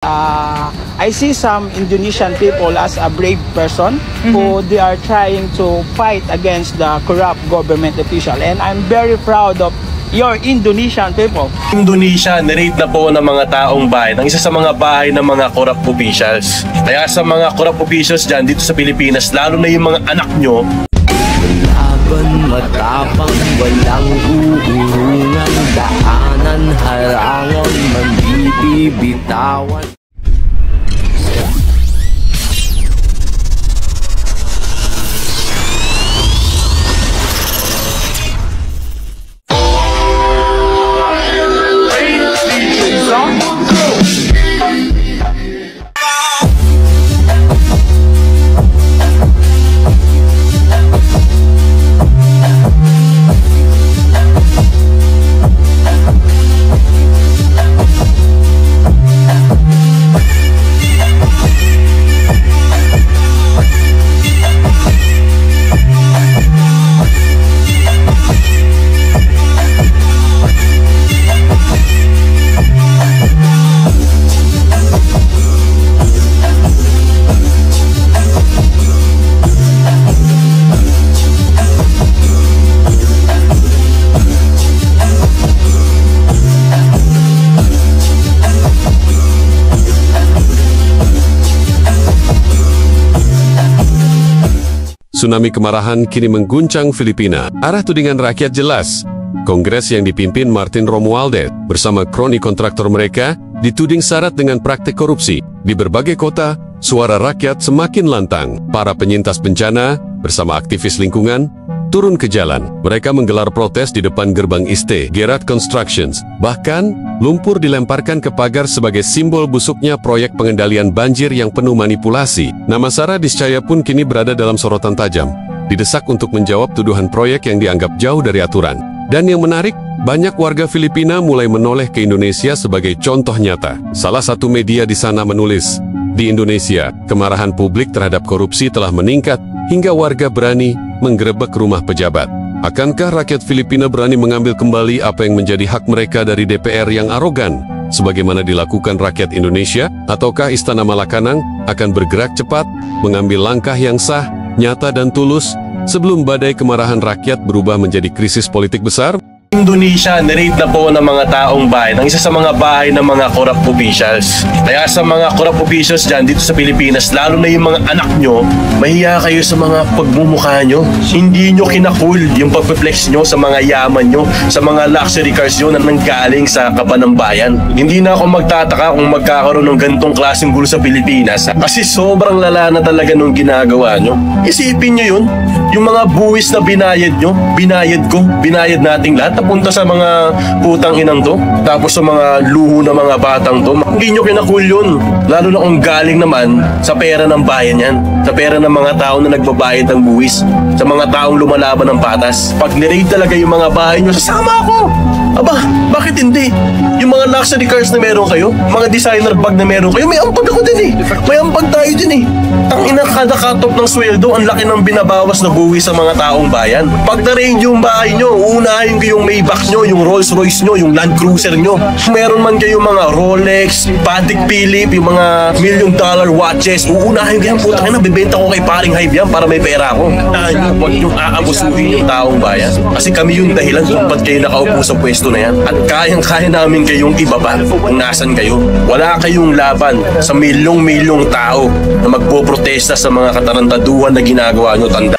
I see some Indonesian people as a brave person who they are trying to fight against the corrupt government official, and I'm very proud of your Indonesian people. Indonesia, nirate na po ng mga taong bayan ang isa sa mga bahay ng mga corrupt officials. Kaya sa mga corrupt officials dyan dito sa Pilipinas, lalo na yung mga anak nyo, laban matapang, walang uurungan, daanan, harangan, mambibitawan. Tsunami kemarahan kini mengguncang Filipina. Arah tudingan rakyat jelas. Kongres yang dipimpin Martin Romualdez bersama kroni kontraktor mereka dituding syarat dengan praktik korupsi. Di berbagai kota, suara rakyat semakin lantang. Para penyintas bencana bersama aktivis lingkungan turun ke jalan. Mereka menggelar protes di depan gerbang ISTE, Gerard Constructions. Bahkan, lumpur dilemparkan ke pagar sebagai simbol busuknya proyek pengendalian banjir yang penuh manipulasi. Nama Sara Dischaya pun kini berada dalam sorotan tajam. Didesak untuk menjawab tuduhan proyek yang dianggap jauh dari aturan. Dan yang menarik, banyak warga Filipina mulai menoleh ke Indonesia sebagai contoh nyata. Salah satu media di sana menulis, di Indonesia, kemarahan publik terhadap korupsi telah meningkat hingga warga berani menggerebek rumah pejabat. Akankah rakyat Filipina berani mengambil kembali apa yang menjadi hak mereka dari DPR yang arogan, sebagaimana dilakukan rakyat Indonesia? Ataukah Istana Malacanang akan bergerak cepat, mengambil langkah yang sah, nyata dan tulus, sebelum badai kemarahan rakyat berubah menjadi krisis politik besar? Indonesia, nirate na po ng mga taong bayan ang isa sa mga bahay ng mga corrupt officials. Kaya sa mga corrupt officials dyan dito sa Pilipinas, lalo na yung mga anak nyo, mahiya kayo sa mga pagmumukha nyo. Hindi nyo kinakul yung pagpiplex nyo sa mga yaman nyo, sa mga luxury cars nyo na nanggaling sa kaban ng bayan. Hindi na ako magtataka kung magkakaroon ng ganitong klaseng gulo sa Pilipinas, kasi sobrang lala na talaga nung ginagawa nyo. Isipin nyo yun, yung mga buwis na binayad nyo, binayad ko, binayad nating lahat, punta sa mga putang inang to, tapos sa mga luho ng mga batang to, hindi nyo kinakul yun. Lalo na kung galing naman sa pera ng bayan yan, sa pera ng mga tao na nagbabayad ng buwis, sa mga taong lumalaban ng patas. Pag nirate talaga yung mga bahay nyo, sasama ako! Aba, bakit hindi? Yung mga luxury cars na meron kayo, mga designer bag na meron kayo, may ampag ako din eh. May ampag tayo din eh. Tangina, kada katop ng sweldo, ang laki ng binabawas na buwis sa mga taong bayan. Pag na-range yung bahay nyo, uunahin ko yung Maybach nyo, yung Rolls Royce nyo, yung Land Cruiser nyo. Meron man kayo mga Rolex, Patek Philippe, yung mga $1 million watches, uunahin ko yan, putang ina, bibenta ko kay paring Hype yan para may pera ako. Huwag yung aabusuhin yung taong bayan. Kasi kami yung dahilan kung ba't kayo nakaupo sa pwesto na yan. At kayang-kaya namin kayong ibaba kung nasan kayo. Wala kayong laban sa milyong-milyong tao na magpoprotesta sa mga katarantaduhan na ginagawa nyo. Tanda.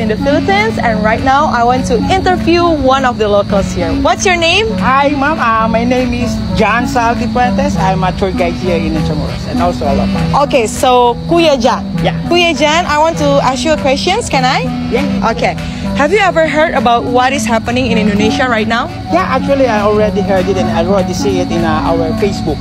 in the Philippines, and right now I want to interview one of the locals here. What's your name? Hi, ma'am. My name is John Saldi Puentes. I'm a tour guide here in Intramuros and also a local. Okay, so Kuya Jan. Yeah. Kuya Jan, I want to ask you a question. Can I? Yeah. Okay. Have you ever heard about what is happening in Indonesia right now? Yeah, actually, I already heard it and I already see it in our Facebook.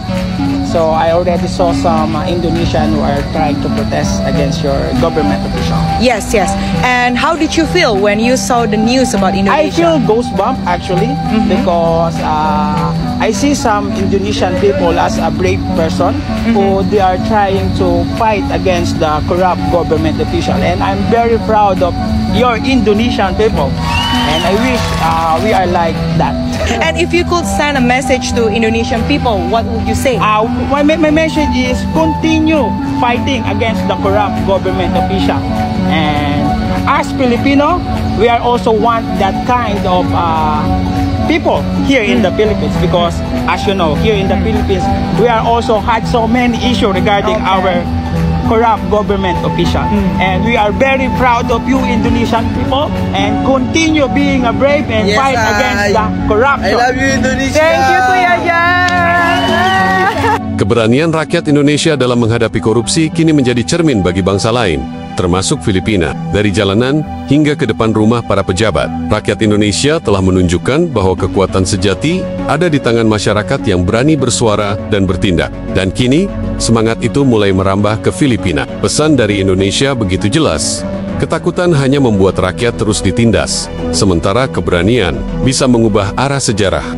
So I already saw some Indonesian who are trying to protest against your government official. Yes, yes. And how did you feel when you saw the news about I Indonesia? feel goosebump actually because I see some Indonesian people as a brave person who they are trying to fight against the corrupt government official, and I'm very proud of your Indonesian people, and I wish we are like that. And if you could send a message to Indonesian people, what would you say? My message is continue fighting against the corrupt government official, and as Filipino, we are also want that kind of people here in the Philippines, because as you know, here in the Philippines, we are also had so many issues regarding our corrupt government official, and we are very proud of you Indonesian people, and continue being a brave and fight against the corruption. I love you, Indonesia. Thank you, Kuya Jan. Keberanian rakyat Indonesia dalam menghadapi korupsi kini menjadi cermin bagi bangsa lain, termasuk Filipina. Dari jalanan hingga ke depan rumah para pejabat, rakyat Indonesia telah menunjukkan bahwa kekuatan sejati ada di tangan masyarakat yang berani bersuara dan bertindak. Dan kini, semangat itu mulai merambah ke Filipina. Pesan dari Indonesia begitu jelas. Ketakutan hanya membuat rakyat terus ditindas, sementara keberanian bisa mengubah arah sejarah.